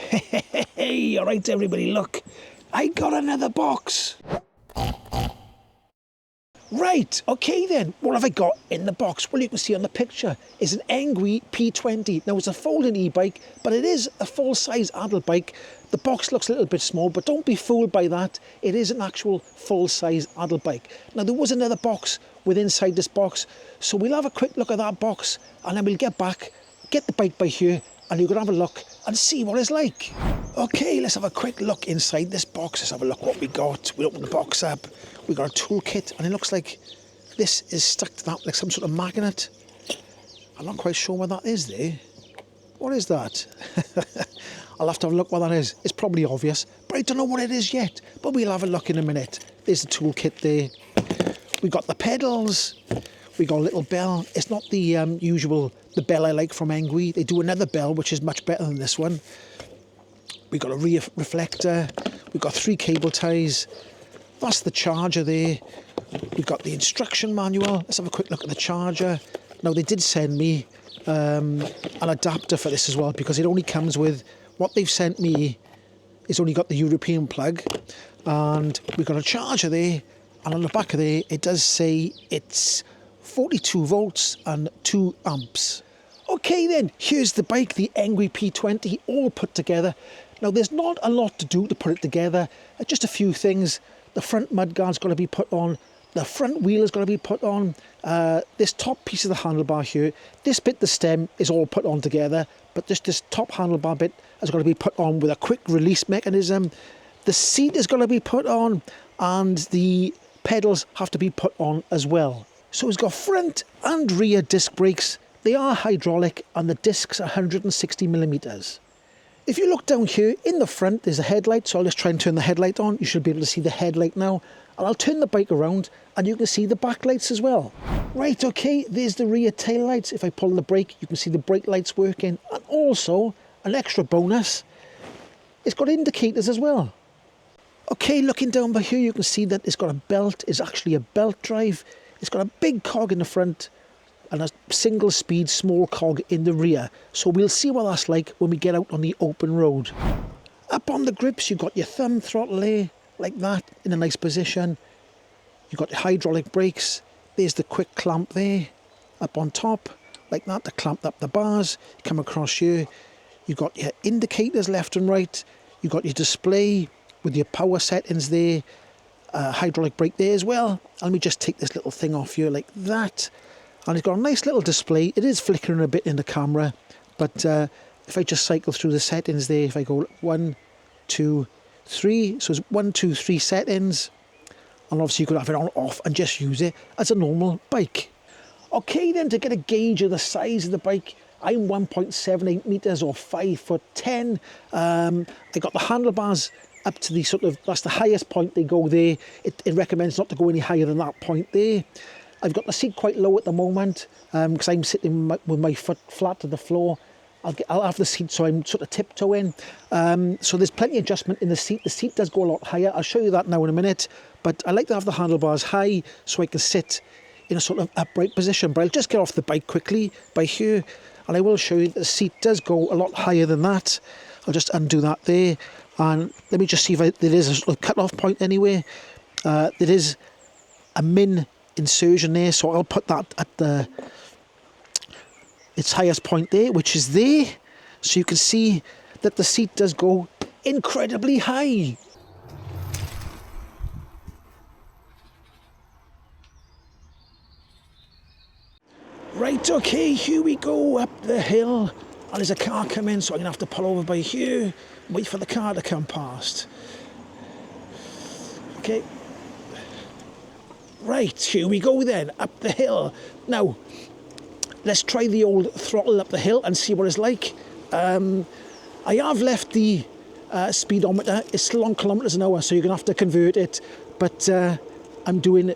Hey, all right, everybody, look. I got another box. Right, okay then. What have I got in the box? Well, you can see on the picture is an Engwe P20. Now, it's a folding e-bike, but it is a full-size adult bike. The box looks a little bit small, but don't be fooled by that. It is an actual full-size adult bike. Now, there was another box inside this box, so we'll have a quick look at that box, and then we'll get back, get the bike by here, and you can have a look and see what it's like. Okay, let's have a quick look inside this box. Let's have a look what we got. We open the box up. We got a toolkit, and it looks like this is stuck to that, like some sort of magnet. I'm not quite sure what that is there. What is that? I'll have to have a look what that is. It's probably obvious, but I don't know what it is yet. But we'll have a look in a minute. There's the toolkit there. We got the pedals. We got a little bell. It's not the usual, the bell I like from Engwe. They do another bell, which is much better than this one. We got a rear reflector. We got 3 cable ties. That's the charger there. We've got the instruction manual. Let's have a quick look at the charger. Now, they did send me an adapter for this as well, because it only comes with, what they've sent me is only got the European plug. And we've got a charger there. And on the back of there, it does say it's 42 volts and 2 amps. Okay then, here's the bike, the Engwe P20, all put together. Now, there's not a lot to do to put it together. Just a few things. The front mudguard's got to be put on. The front wheel has got to be put on. This top piece of the handlebar here, this bit, the stem, is all put on together. But just this top handlebar bit has got to be put on with a quick release mechanism. The seat is going to be put on, and the pedals have to be put on as well. So it's got front and rear disc brakes. They are hydraulic, and the discs are 160 millimeters. If you look down here, in the front, there's a headlight, so I'll just try and turn the headlight on. You should be able to see the headlight now. And I'll turn the bike around, and you can see the back lights as well. Right, okay, there's the rear tail lights. If I pull the brake, you can see the brake lights working. And also, an extra bonus, it's got indicators as well. Okay, looking down by here, you can see that it's got a belt. It's actually a belt drive. It's got a big cog in the front, and a single speed small cog in the rear. So we'll see what that's like when we get out on the open road. Up on the grips, you've got your thumb throttle there, like that, in a nice position. You've got the hydraulic brakes. There's the quick clamp there, up on top, like that, to clamp up the bars. You come across here, you've got your indicators left and right. You've got your display with your power settings there, hydraulic brake there as well. Let me just take this little thing off here like that. And it's got a nice little display. It is flickering a bit in the camera, but if I just cycle through the settings there, if I go 1, 2, 3, so it's 1, 2, 3 settings, and obviously you could have it on off and just use it as a normal bike. Okay then, to get a gauge of the size of the bike, I'm 1.78 meters or 5'10". I got the handlebars up to the sort of, that's the highest point they go there. It recommends not to go any higher than that point there. I've got the seat quite low at the moment because I'm sitting with my foot flat to the floor. I'll have the seat so I'm sort of tiptoeing. So there's plenty of adjustment in the seat. The seat does go a lot higher. I'll show you that now in a minute. But I like to have the handlebars high so I can sit in a sort of upright position. But I'll just get off the bike quickly by here. And I will show you that the seat does go a lot higher than that. I'll just undo that there. And let me just see if there is a sort of cut-off point anywhere. There is a min insertion there, so I'll put that at its highest point there, which is there, so you can see that the seat does go incredibly high. Right, okay, here we go up the hill, and there's a car coming, so I'm gonna have to pull over by here, wait for the car to come past. Okay. Right, here we go then, up the hill. Now, let's try the old throttle up the hill and see what it's like. I have left the speedometer. It's still on kilometres an hour, so you're going to have to convert it. But I'm doing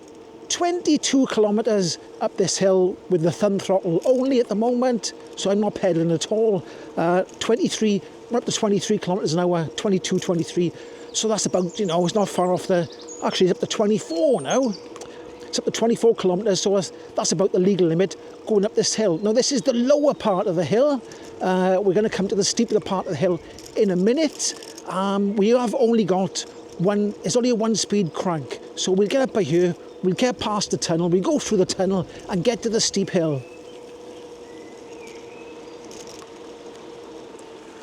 22 kilometres up this hill with the thumb throttle only at the moment, so I'm not pedalling at all. 23, we're up to 23 kilometres an hour, 22, 23. So that's about, you know, it's not far off the, actually it's up to 24 now. It's up to 24 kilometres, so that's about the legal limit going up this hill. Now, this is the lower part of the hill. We're going to come to the steeper part of the hill in a minute. We have only got it's only a 1-speed crank. So we'll get up by here, we'll get past the tunnel, we'll go through the tunnel and get to the steep hill.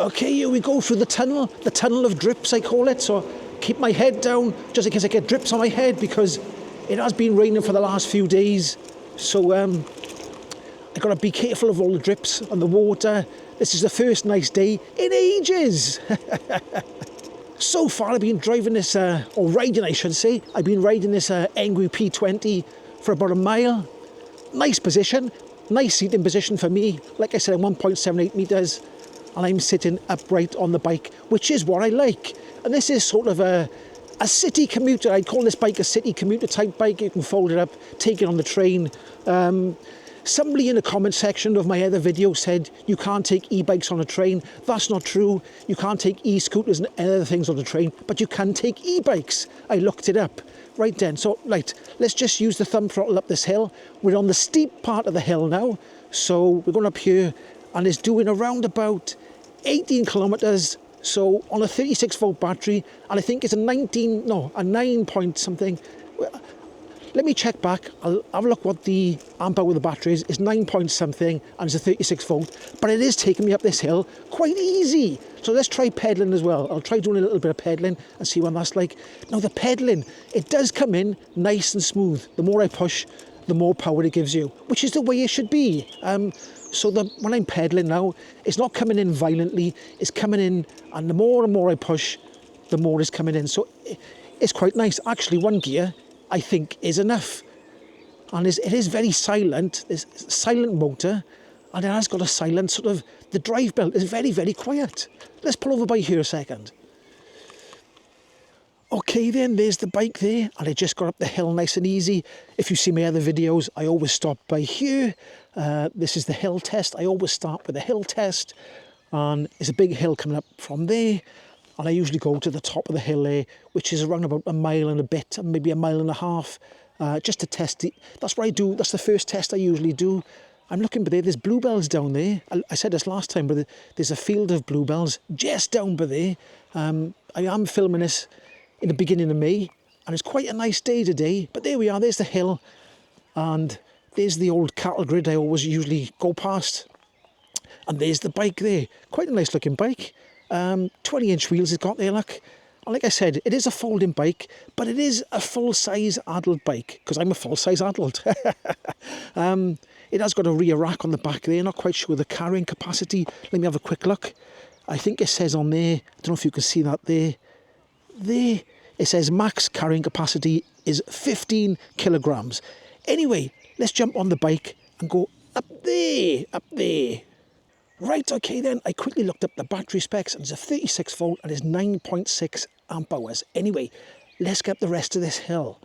Okay, here we go through the tunnel of drips I call it. So keep my head down just in case I get drips on my head, because it has been raining for the last few days. So I've got to be careful of all the drips and the water. This is the first nice day in ages. So far I've been driving this, or riding I should say, I've been riding this Engwe P20 for about a mile. Nice position, nice seating position for me. Like I said, I'm 1.78 metres and I'm sitting upright on the bike, which is what I like. And this is sort of a city commuter. I'd call this bike a city commuter type bike. You can fold it up, take it on the train. Somebody in the comment section of my other video said you can't take e-bikes on a train. That's not true. You can't take e-scooters and other things on the train, but you can take e-bikes. I looked it up. Right then, so right, let's just use the thumb throttle up this hill. We're on the steep part of the hill now. So we're going up here and it's doing around about 18 kilometers. So on a 36 volt battery, and I think it's a 9 point something. Let me check back. I'll have a look what the amp hour of the battery is. It's 9 point something and it's a 36 volt, but it is taking me up this hill quite easy. So let's try pedaling as well. I'll try doing a little bit of pedaling and see what that's like. Now the pedaling, it does come in nice and smooth. The more I push, the more power it gives you, which is the way it should be. So when I'm pedaling now, it's not coming in violently, it's coming in, and the more I push, the more it's coming in. So it's quite nice. Actually, one gear, I think, is enough. And it is very silent. It's a silent motor, and it has got a silent sort of, the drive belt is very, very quiet. Let's pull over by here a second. Okay then, there's the bike there, and I just got up the hill nice and easy. If you see my other videos, I always stop by here. This is the hill test. I always start with the hill test, and there's a big hill coming up from there, and I usually go to the top of the hill there, which is around about a mile and a bit, maybe a mile and a half, just to test it. That's what I do. That's the first test I usually do. I'm looking by there, there's bluebells down there. I said this last time, but there's a field of bluebells just down by there. I am filming this in the beginning of May, and it's quite a nice day today. But there we are, there's the hill, and there's the old cattle grid I always usually go past. And there's the bike there. Quite a nice looking bike. 20-inch wheels it's got there, look. And like I said, it is a folding bike, but it is a full-size adult bike, because I'm a full-size adult. It has got a rear rack on the back there, not quite sure the carrying capacity. Let me have a quick look. I think it says on there, I don't know if you can see that there. There, it says max carrying capacity is 15 kilograms. Anyway, let's jump on the bike and go up there, up there. Right, okay then, I quickly looked up the battery specs, and it's a 36 volt and it's 9.6 amp hours. Anyway, let's get up the rest of this hill.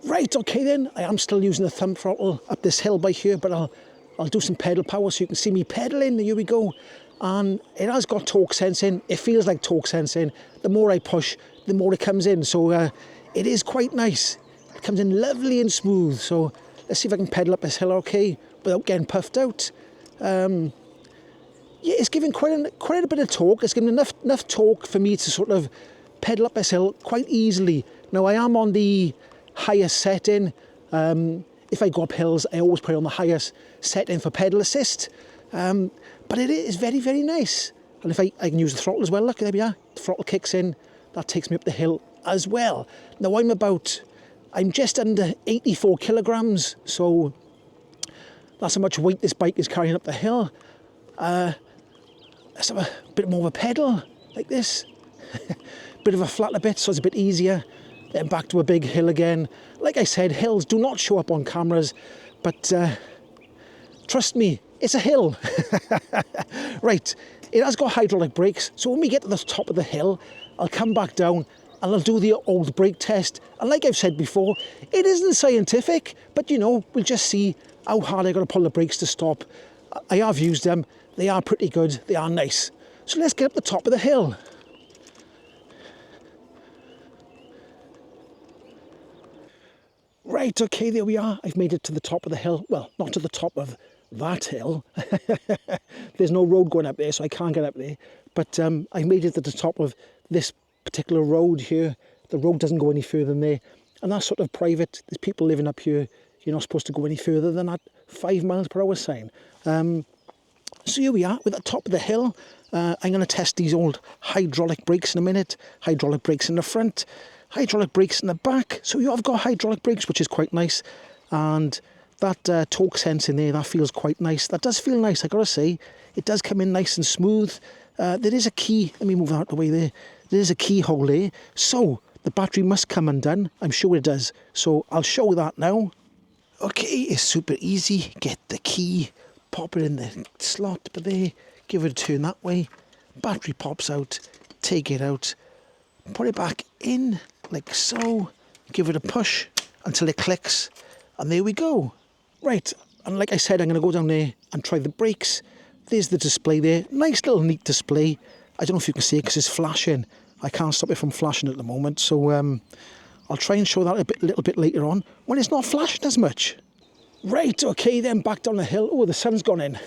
Right, okay then, I am still using the thumb throttle up this hill by here, but I'll do some pedal power so you can see me pedaling. Here we go. And it has got torque sensing. It feels like torque sensing. The more I push, the more it comes in. So it is quite nice. It comes in lovely and smooth. So let's see if I can pedal up this hill okay, without getting puffed out. Yeah, it's giving quite a bit of torque. It's giving enough torque for me to sort of pedal up this hill quite easily. Now I am on the highest setting. If I go up hills, I always put it on the highest setting for pedal assist. But it is very, very nice. And if I can use the throttle as well, look, there we are. The throttle kicks in, that takes me up the hill as well. Now I'm just under 84 kilograms, so that's how much weight this bike is carrying up the hill. Let's have a bit more of a pedal, like this. Bit of a flatter bit, so it's a bit easier. Then back to a big hill again. Like I said, hills do not show up on cameras, but trust me, it's a hill. Right, it has got hydraulic brakes, so when we get to the top of the hill, I'll come back down and I'll do the old brake test. And like I've said before, it isn't scientific, but you know, we'll just see how hard I got to pull the brakes to stop. I have used them, they are pretty good, they are nice. So let's get up the top of the hill. Right, okay, there we are. I've made it to the top of the hill. Well, not to the top of that hill. There's no road going up there, so I can't get up there. But I made it to the top of this particular road here. The road doesn't go any further than there. And that's sort of private. There's people living up here. You're not supposed to go any further than that 5 miles per hour sign. So here we are, we're at the top of the hill. I'm going to test these old hydraulic brakes in a minute. Hydraulic brakes in the front, hydraulic brakes in the back. So you have got hydraulic brakes, which is quite nice. And that torque sense in there, that feels quite nice. That does feel nice, I got to say. It does come in nice and smooth. There is a key, let me move out of the way there. There is a keyhole there. So the battery must come undone. I'm sure it does. So I'll show that now. Okay, it's super easy. Get the key, pop it in the slot, but there, give it a turn that way. Battery pops out, take it out, put it back in like so. Give it a push until it clicks, and there we go. Right, and like I said, I'm going to go down there and try the brakes. There's the display there. Nice little neat display. I don't know if you can see it because it's flashing. I can't stop it from flashing at the moment, so I'll try and show that a little bit later on when it's not flashing as much. Right, okay then, back down the hill. Oh, the sun's gone in.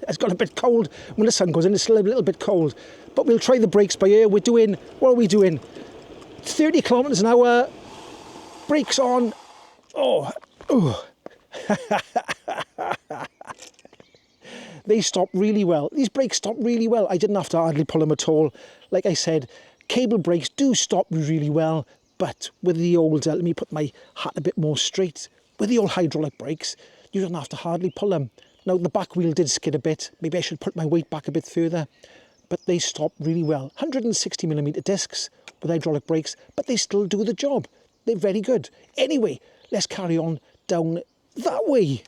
It's got a bit cold. When the sun goes in, it's still a little bit cold. But we'll try the brakes by ear. We're doing, what are we doing? 30 kilometres an hour. Brakes on. Oh. They stop really well. These brakes stop really well. I didn't have to hardly pull them at all. Like I said, cable brakes do stop really well. But with the old, let me put my hat a bit more straight. With the old hydraulic brakes, you don't have to hardly pull them. Now, the back wheel did skid a bit. Maybe I should put my weight back a bit further. But they stop really well. 160mm discs with hydraulic brakes, but they still do the job. They're very good. Anyway, let's carry on down that way.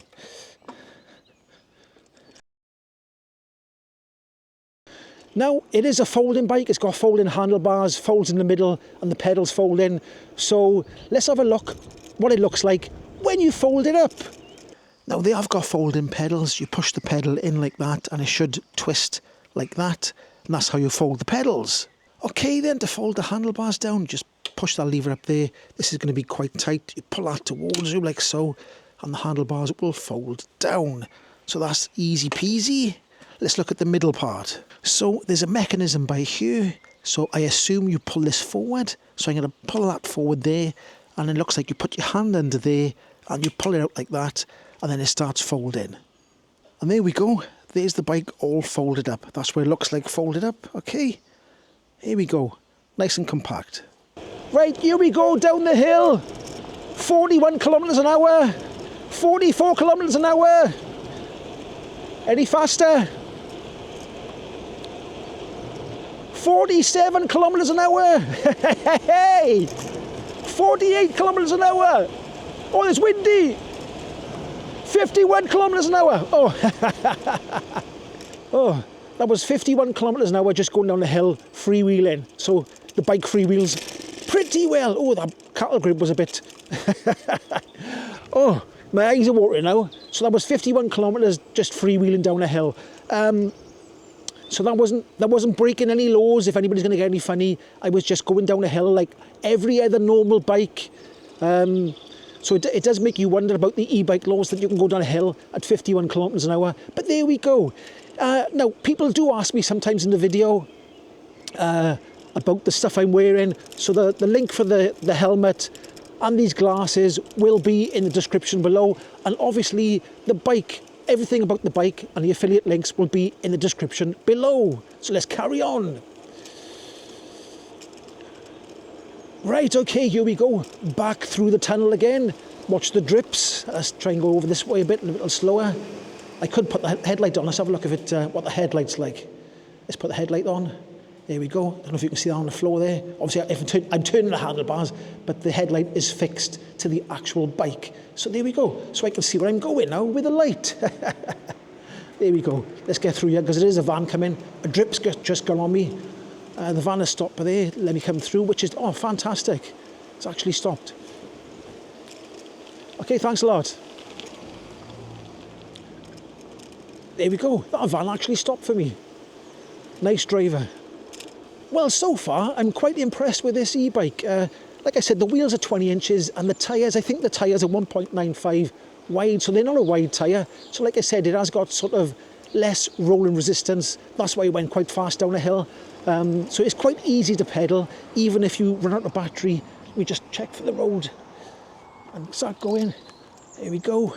Now, it is a folding bike. It's got folding handlebars, folds in the middle, and the pedals fold in. So let's have a look what it looks like when you fold it up. Now, they have got folding pedals. You push the pedal in like that, and it should twist like that. And that's how you fold the pedals. Okay, then, to fold the handlebars down, just push that lever up there. This is going to be quite tight. You pull that towards you like so, and the handlebars will fold down. So that's easy peasy. Let's look at the middle part. So there's a mechanism by here. So I assume you pull this forward. So I'm going to pull that forward there. And it looks like you put your hand under there and you pull it out like that. And then it starts folding. And there we go. There's the bike all folded up. That's what it looks like folded up. Okay. Here we go. Nice and compact. Right, here we go down the hill. 41 kilometres an hour. 44 kilometres an hour. Any faster? 47 kilometres an hour. Hey! 48 kilometres an hour. Oh, it's windy. 51 kilometres an hour. Oh. Oh, that was 51 kilometres an hour just going down the hill, freewheeling. So the bike freewheels pretty well. Oh, that cattle grip was a bit... Oh, my eyes are watering now. So that was 51 kilometres just freewheeling down a hill. So that wasn't breaking any laws, if anybody's going to get any funny. I was just going down a hill like every other normal bike. So it does make you wonder about the e-bike laws that you can go down a hill at 51 kilometres an hour. But there we go. Now, people do ask me sometimes in the video about the stuff I'm wearing. So the link for the helmet and these glasses will be in the description below. And obviously the bike, everything about the bike and the affiliate links will be in the description below. So let's carry on. Right, okay, here we go. Back through the tunnel again. Watch the drips. Let's try and go over this way a little slower. I could put the headlight on. Let's have a look at what the headlight's like. Let's put the headlight on. There we go. I don't know if you can see that on the floor there. Obviously, I'm turning the handlebars, but the headlight is fixed to the actual bike. So there we go. So I can see where I'm going now with the light. There we go. Let's get through here because there is a van coming. A drip's just gone on me. The van has stopped there. Let me come through, which is, oh, fantastic. It's actually stopped. Okay, thanks a lot. There we go. That van actually stopped for me. Nice driver. Well, so far, I'm quite impressed with this e-bike. like I said, the wheels are 20 inches and the tyres, I think the tyres are 1.95 wide, so they're not a wide tyre. So like I said, it has got sort of less rolling resistance. That's why it went quite fast down a hill. So it's quite easy to pedal, even if you run out of battery. We just check for the road and start going. There we go.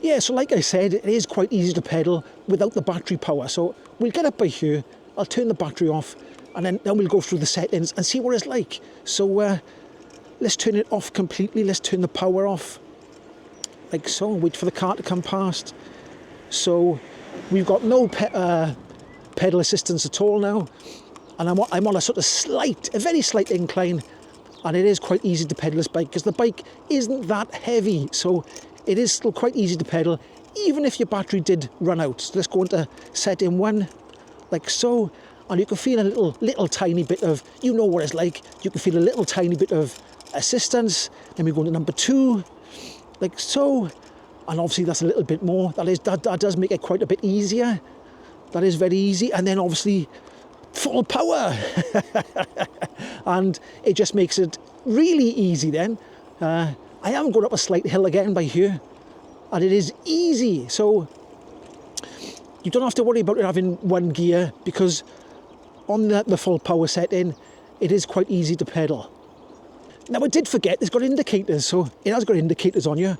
Yeah, so like I said, it is quite easy to pedal without the battery power. So we'll get up by here, I'll turn the battery off, and then we'll go through the settings and see what it's like. So let's turn it off completely. Let's turn the power off, like so. Wait for the car to come past. So we've got no pedal assistance at all now. And I'm on a sort of a very slight incline. And it is quite easy to pedal this bike because the bike isn't that heavy. So it is still quite easy to pedal, even if your battery did run out. So let's go into setting 1, like so. And you can feel a little tiny bit of, you know what it's like, you can feel a little tiny bit of assistance. Then we go into number 2, like so. And obviously that's a little bit more. That does make it quite a bit easier. That is very easy. And then obviously full power. And it just makes it really easy then. I am going up a slight hill again by here, and it is easy. So you don't have to worry about it having one gear, because on the full power setting, it is quite easy to pedal. Now I did forget, it's got indicators, so it has got indicators on you.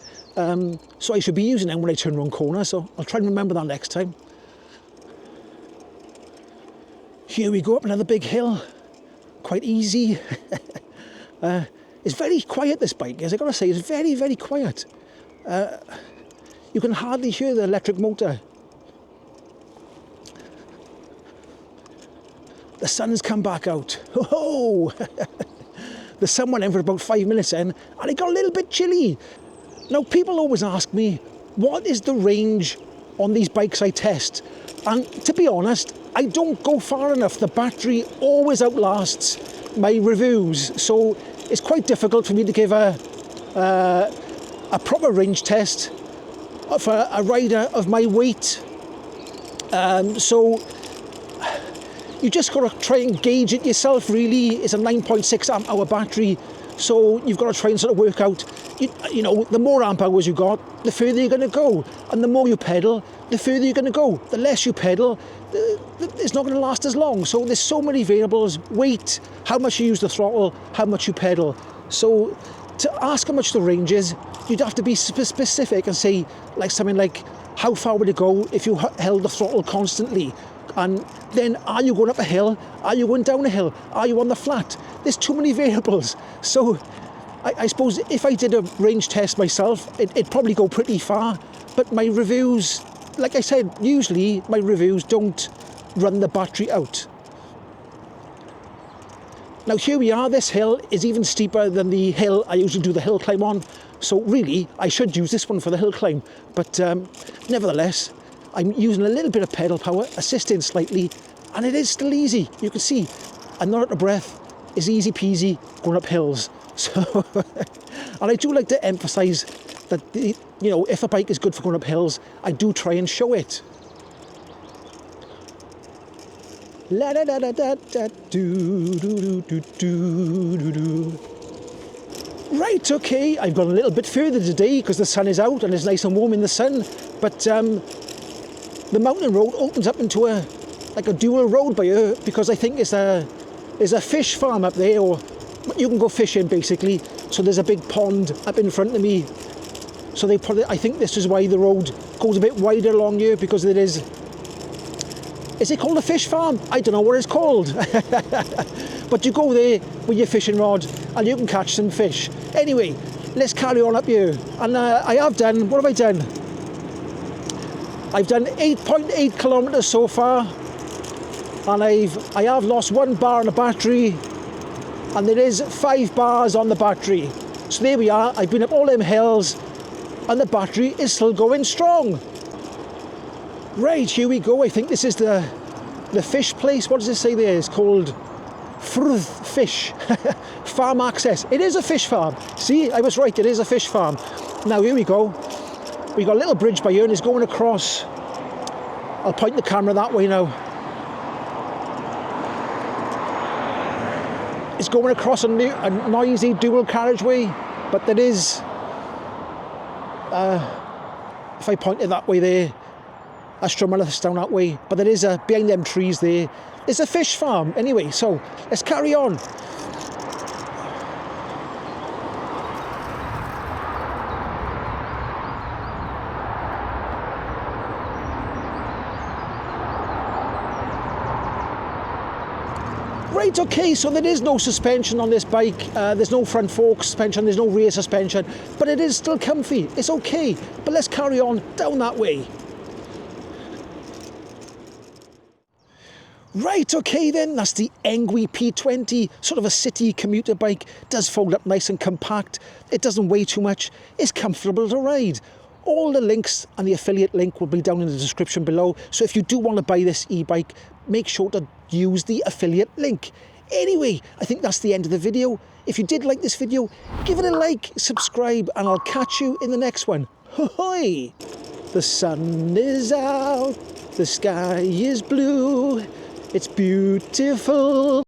So I should be using them when I turn around corners, so I'll try and remember that next time. Here we go, up another big hill, quite easy. It's very quiet, this bike, as I gotta say, it's very, very quiet. You can hardly hear the electric motor. The sun's come back out. Oh! The sun went in for about 5 minutes then, and it got a little bit chilly. Now, people always ask me, what is the range on these bikes I test? And to be honest, I don't go far enough. The battery always outlasts my reviews, so it's quite difficult for me to give a proper range test for a rider of my weight. So you just got to try and gauge it yourself, really. It's a 9.6 amp hour battery, so you've got to try and sort of work out, you know, the more amp hours you got, the further you're going to go. And the more you pedal, the further you're going to go. The less you pedal, it's not going to last as long. So there's so many variables: weight, how much you use the throttle, how much you pedal. So to ask how much the range is, you'd have to be specific and say, like, something like, how far would it go if you held the throttle constantly? And then, are you going up a hill? Are you going down a hill? Are you on the flat? There's too many variables. So I suppose if I did a range test myself, it'd probably go pretty far. But my reviews, like I said, usually my reviews don't run the battery out. Now here we are. This hill is even steeper than the hill I usually do the hill climb on. So really, I should use this one for the hill climb. But nevertheless, I'm using a little bit of pedal power, assisting slightly, and it is still easy. You can see I'm not out of breath. It's easy peasy going up hills. So, and I do like to emphasise that, you know, if a bike is good for going up hills, I do try and show it. La da da da da da do do do do do do. Right, okay, I've gone a little bit further today because the sun is out and it's nice and warm in the sun. But the mountain road opens up into a dual road by here, because I think there's a fish farm up there, or you can go fishing basically. So there's a big pond up in front of me. So I think this is why the road goes a bit wider along here, because it is. Is it called a fish farm? I don't know what it's called. But you go there with your fishing rod and you can catch some fish. Anyway, let's carry on up here. And I have done, what have I done? I've done 8.8 kilometres so far. And I have lost 1 bar on the battery. And there is 5 bars on the battery. So there we are. I've been up all them hills and the battery is still going strong. Right, here we go. I think this is the fish place. What does it say there? It's called Frth Fish Farm Access. It is a fish farm. See, I was right, it is a fish farm. Now here we go. We got a little bridge by here and it's going across. I'll point the camera that way now. It's going across a noisy dual carriageway, but there is, if I point it that way there, a Strummerlith's down that way, but there is behind them trees there, there's a fish farm. Anyway, so let's carry on. Right, okay, so there is no suspension on this bike. There's no front fork suspension, there's no rear suspension, but it is still comfy. It's okay, but let's carry on down that way. Right, okay then, that's the Engwe P20, sort of a city commuter bike. Does fold up nice and compact. It doesn't weigh too much. It's comfortable to ride. All the links and the affiliate link will be down in the description below. So if you do want to buy this e-bike, make sure to use the affiliate link. Anyway, I think that's the end of the video. If you did like this video, give it a like, subscribe, and I'll catch you in the next one. Ho-hoy! The sun is out, the sky is blue, it's beautiful.